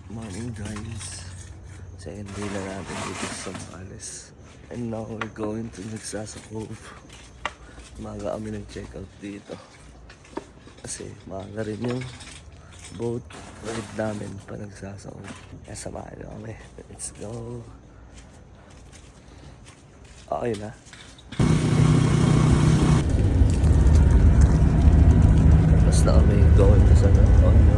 Morning guys. Second day na natin dito sa Sambales. And now we're going to Nagsasa Cove. Maaga kami nag-check out dito. Kasi maaga rin yung boat ride namin pa Nagsasa Cove. Kaya samahan nyo kami. Let's go. Okay na. Tapos na kami going to San Antonio.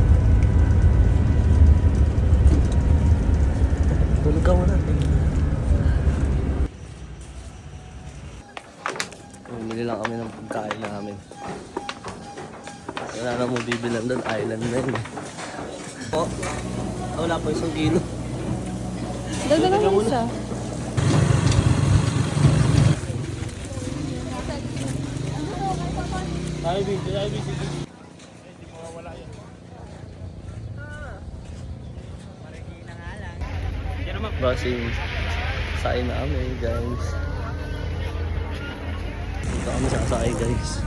Tulog ka muna. Bumili lang kami ng pagkain namin. Wala na mo bibilan doon. Island na yun. Oh, wala pa 1 kilo. Dagdagan mo isa. Basing sakay na kami guys. Dito kami sasakay guys.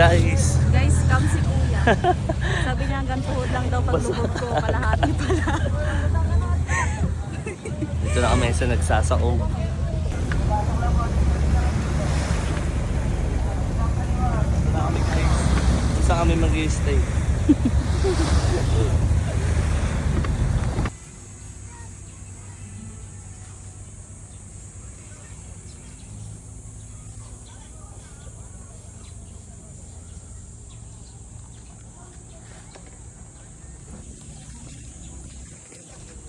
Guys, Come si Kuya. Sabi niya hanggang tuhod lang daw pag lubog ko, kalahati pala. dito na kami sa Nagsasa Cove. Isa kami mag-i-stay.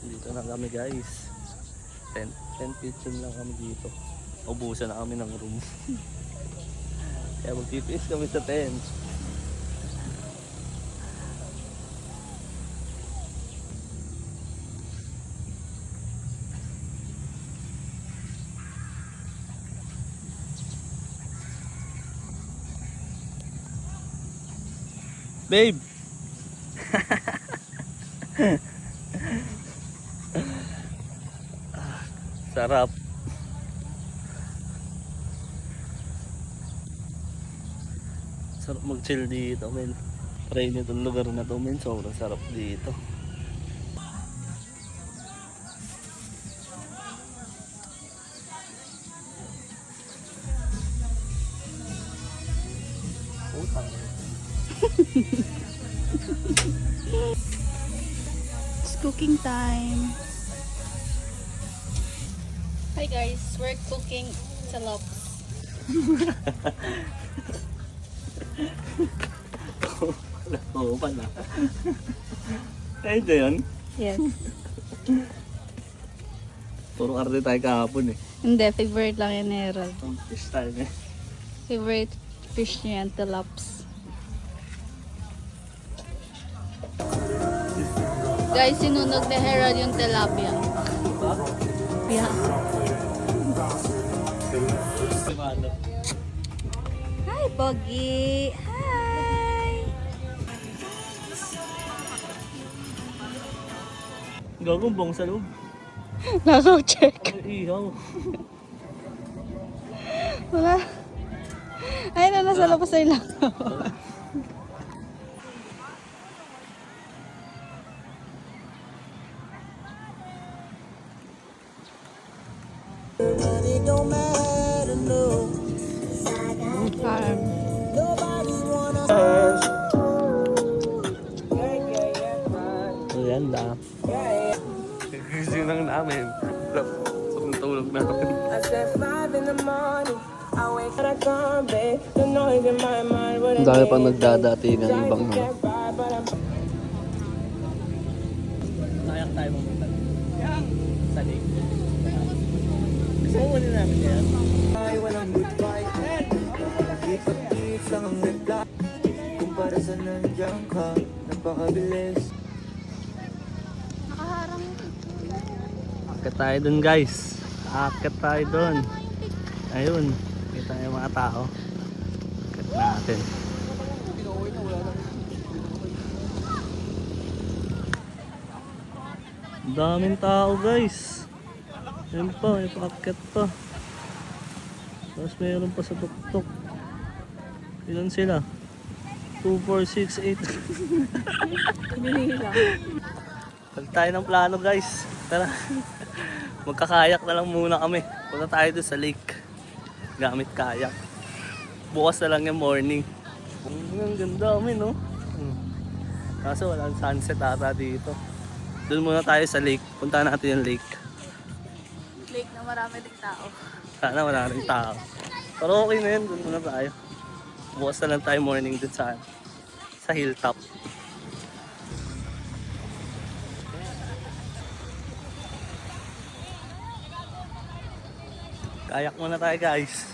Dito na kami guys. 10 kitchen lang kami dito. Ubusan na kami ng room. Kaya magpipis kami sa tent. Babe! Sarap. Sarap mag-chill dito, men. Try nyo itong lugar na to, men. Sobrang sarap dito. It's cooking time. Hi guys, we're cooking salaps. Oo pala. Ito yun? Yes. Puro arte tayo kahapon eh. Hindi, favorite lang yan ni Herald. Fish time eh. Favorite fish niya yan, tilaps. Guys, sinunog ni Herald yung tilapia. Yeah. Hi, Pogi! Hi! Gagong bong sa loob. Nakaw-check. Ay, ihaw. Wala. Ay, nasa labas ay lang. Ayan na. Gising lang namin. Sobrang tulog namin. Ang dami pang nagdadati ng ibang naman. Kayak tayo mamunta. Sa lake. Gusto mo muna namin yan? Ay, walang goodbye. Ikot-ikot lang ang reply. Kumpara sa nandiyan ka, napakabilis. Nakaharang. Akit tayo dun guys. Akit tayo dun. Ayun. Kita yung mga tao. Akit natin. Daming tao guys. Ayun pa, may paakyat pa. Tapos mayroon pa sa tuktok. Ilan sila? 2, 4, 6, 8. Hinihila. Pag tayo ng plano guys. Tara. Magkakayak na lang muna kami. Punta tayo doon sa lake. Gamit kayak. Bukas na lang yung morning. Ang ganda kami no. Kaso walang sunset ata dito. Doon muna tayo sa lake. Punta natin yung lake. Lake na marami ding tao. Sana wala rin tao. Pero okay na yun. Doon muna tayo. Bukas na lang tayo morning doon sa hilltop. Kayak muna tayo guys.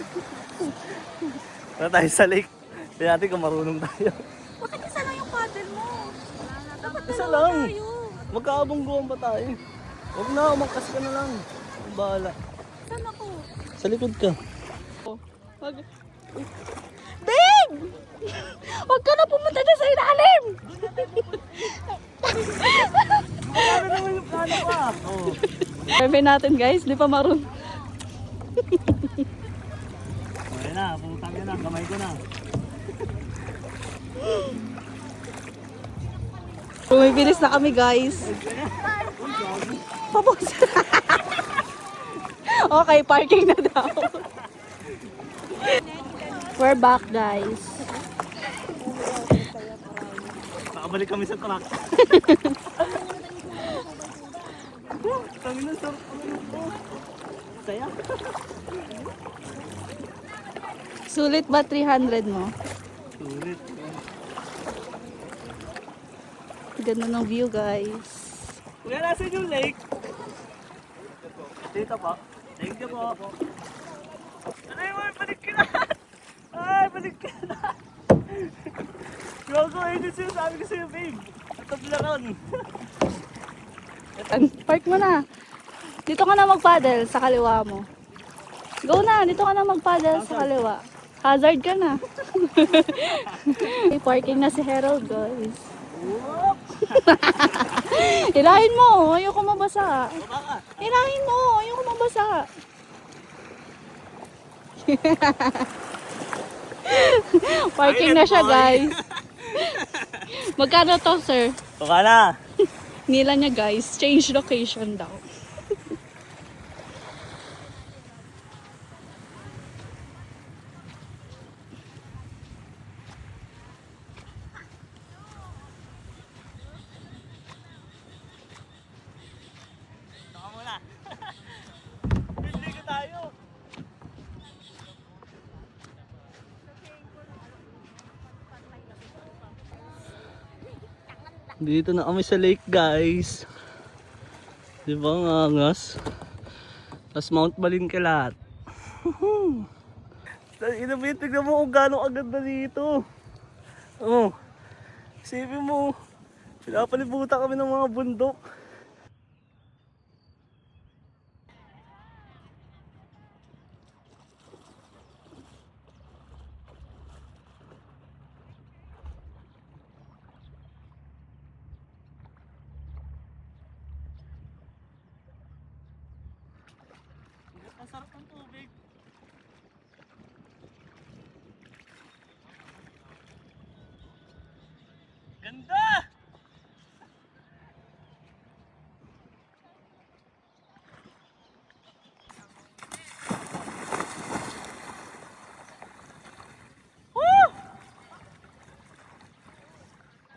Muna tayo sa lake. Tignan natin kung marunong tayo. Bakit isa lang yung paddle mo? Dapat Isa dalawa lang. tayo. Magkaabungguan pa tayo. Huwag na, umakas ka na lang. Ang bahala. Saan ako? Sa likod ka. Babe! Huwag ka na pumunta na sa ilalim! Ano naman yung plano pa? Oh. Survey natin guys, di pa marun. Okay na, putang yun na. Kamay ko na. Bumibilis na kami guys. Pabos. Okay, parking na daw. We're back guys. Nakabalik kami sa truck. Kami na sa saya. Sulit ba 300 mo? Sulit. Ganda ng view guys. Kuya, nasan yung lake? Dito po. Thank you po. Ay, balik ka na! Ay, balik ka na! Gago, ayun yung sinasabi ko sa'yo, babe. Natablaran. Park mo na. Dito ka na mag-paddle sa kaliwa mo. Go na, dito ka na mag-paddle sa kaliwa. Hazard ka na. May parking na si Harold guys. Hilahin mo, ayoko mabasa. Hilahin mo, ayoko mabasa. Parking na siya guys. Magkano to sir? Baka na. Nila niya guys, change location daw. Saka muna. Hindi ko tayo. Dito na kami sa lake guys. Di ba ang angas? Tapos Mount Balinkalat. Tignan mo kung gano'ng agad na dito. Oh, isipin mo, pinapalibutan kami ng mga bundok. Ang sarap ng tubig. Ganda! Woo!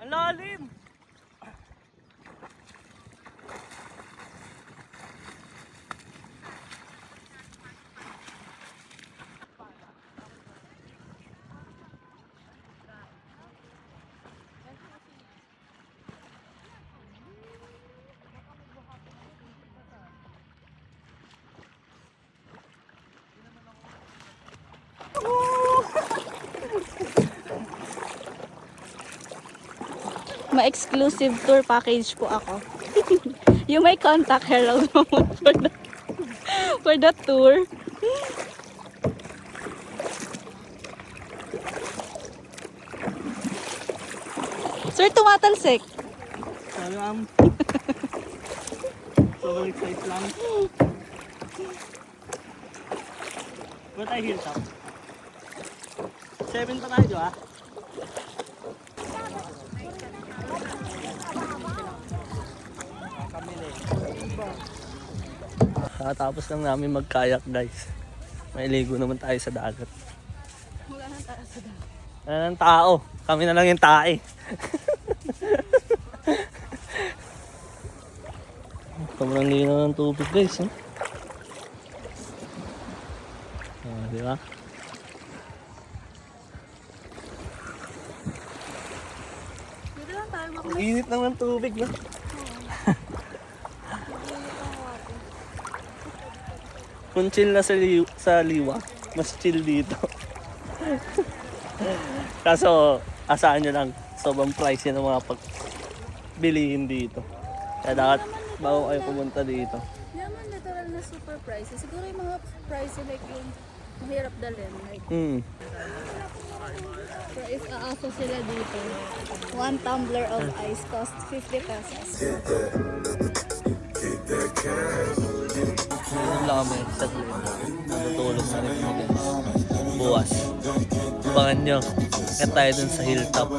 Ang lalim! Ma-exclusive tour package po ako. You may contact Harold mo for the tour. Sir, tumatalsik. Salam. Sobrang excited lang. Ba't tayo hilltop? 7 pa tayo, di ba? Tapos lang namin mag-kayak, guys. May ligo naman tayo sa dagat. Wala nang taas sa dagat. Wala ng tao. Kami na lang yung tae. Sobrang linaw ng tubig, guys. Oh. Di ba? Dito lang tayo Ang init lang ng tubig, no? Kung chill na sa liwa, mas chill dito. Kaso, asaan nyo lang, sobrang price ng mga pagbilihin dito. Kaya dapat bago kayo pumunta dito. Hindi naman literal na super pricey. Siguro yung mga pricey like yung mahirap dalhin. Like, so if aaso sila dito, 1 tumbler of ice cost 50 pesos. Ngayon lang kami sa tuloy. Natutulog na rin kami guys. Bukas. Abangan nyo. Kaya tayo dun sa hilltop.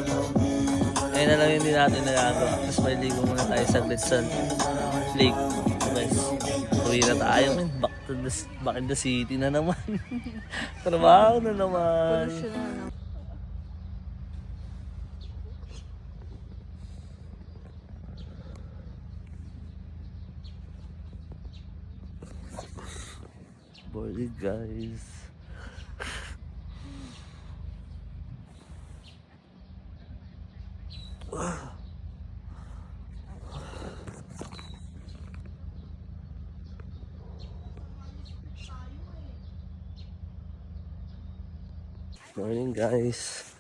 Ngayon na lang yung hindi natin nagagawa. Tapos may ligo muna tayo saglit sa lake. Guys, uwi na tayo. Man. Back in the city na naman. Trabaho na naman. Pollution na, no? Morning, guys. Morning, guys.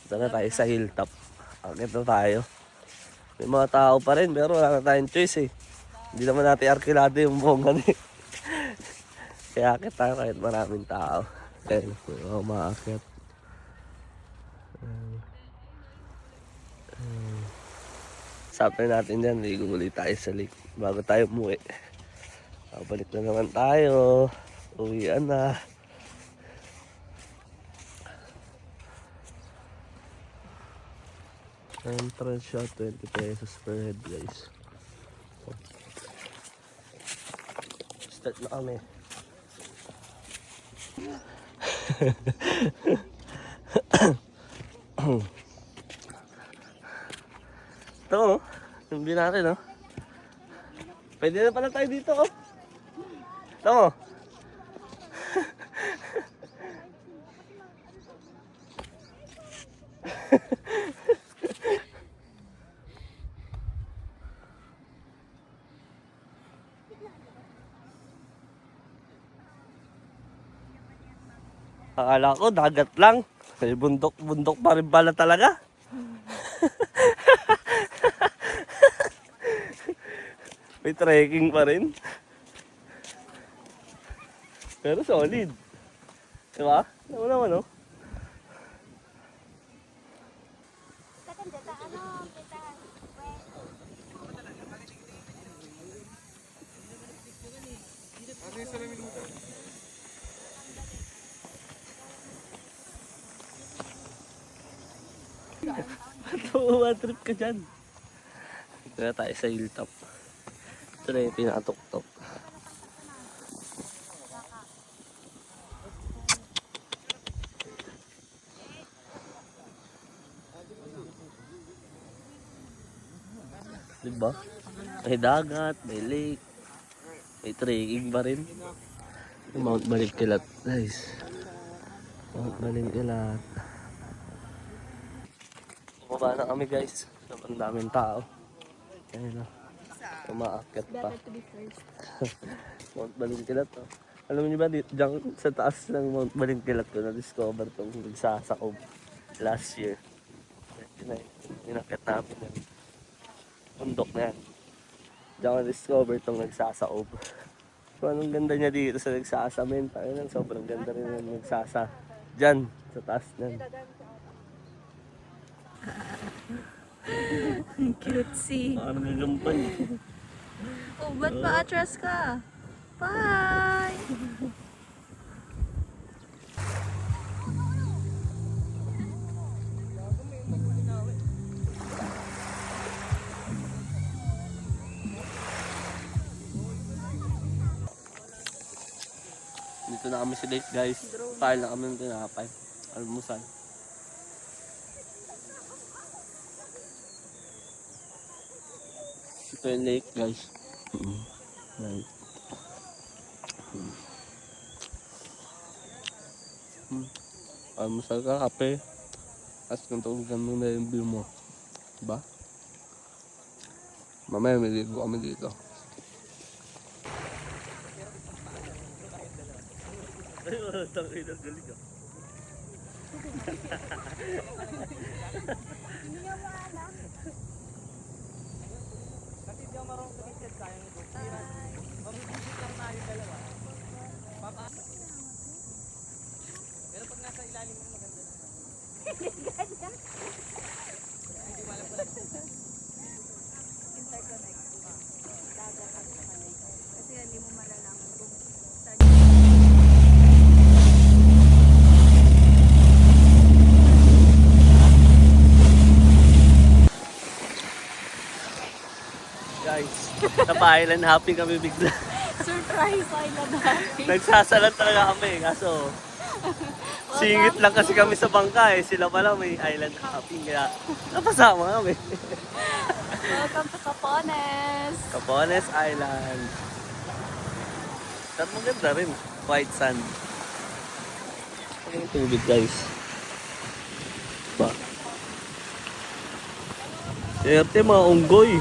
Ito na tayo sa hilltop. Akit na tayo. May mga tao pa rin pero wala na tayong choice eh. Hindi naman natin arkilado yung buong eh. Kaya akit tayo kahit maraming tao. Kaya umaakit. Sapin natin yan, ligo ulit tayo sa lake bago tayo umuwi. Balik na naman tayo. Uwian na. Entrance shot, 20 pesos per head, guys. Start na kami. Ito, oh. Hindi natin, oh. Pwede na pala tayo dito, oh. Ito, oh. Akala ko dagat lang. Bundok pa rin pala talaga. May trekking pa rin. Pero solid. Diba? Ano naman, oh. Tuwa trip ka dyan. Kaya tayo sa hilltop. Ito na yung pinatok-tok. Diba? May dagat, may lake, may trekking pa rin. Yung Mount Balingkilat, guys. Mount Balingkilat. Bumaba na kami, guys. Sobrang daming tao. Ayun na. Umaakyat pa. Better to be first. Mount Balingkilat, oh. Alam niyo ba, dyan sa taas ng Mount Balingkilat ko na-discover itong nagsasakop last year. Yun na, inakyat namin yan. Bundok na yan. Diyan ko discover itong nagsasaob. So anong ganda niya dito sa nagsasamin. Ayun, sobrang ganda rin yung nagsasa. Diyan, sa taas niyan. Cutesy. Parang nagampay. Oh, ba't pa atras ka? Bye! Dito na kami sa lake guys. Kain na kami ng tinapay. Almusal. Ito yung lake guys. Right. Almusal ka, kape. Tapos kung tulogan mo na yung view mo. Diba? Mamaya may ligo kami dito. Ay, wala tangin ang galing ah. Kasi hindi mo malalaman kung Guys, napa-island hopping kami bigla. surprise island hopping. Nagsasalat talaga kami, kaso singit lang kasi kami sa bangka eh. Sila pala may island hopping, kaya napasama kami. Welcome to Capones. Capones Island. At maganda rin, white sand. Ano yung tubig guys? Pa. Siyerte mga unggoy.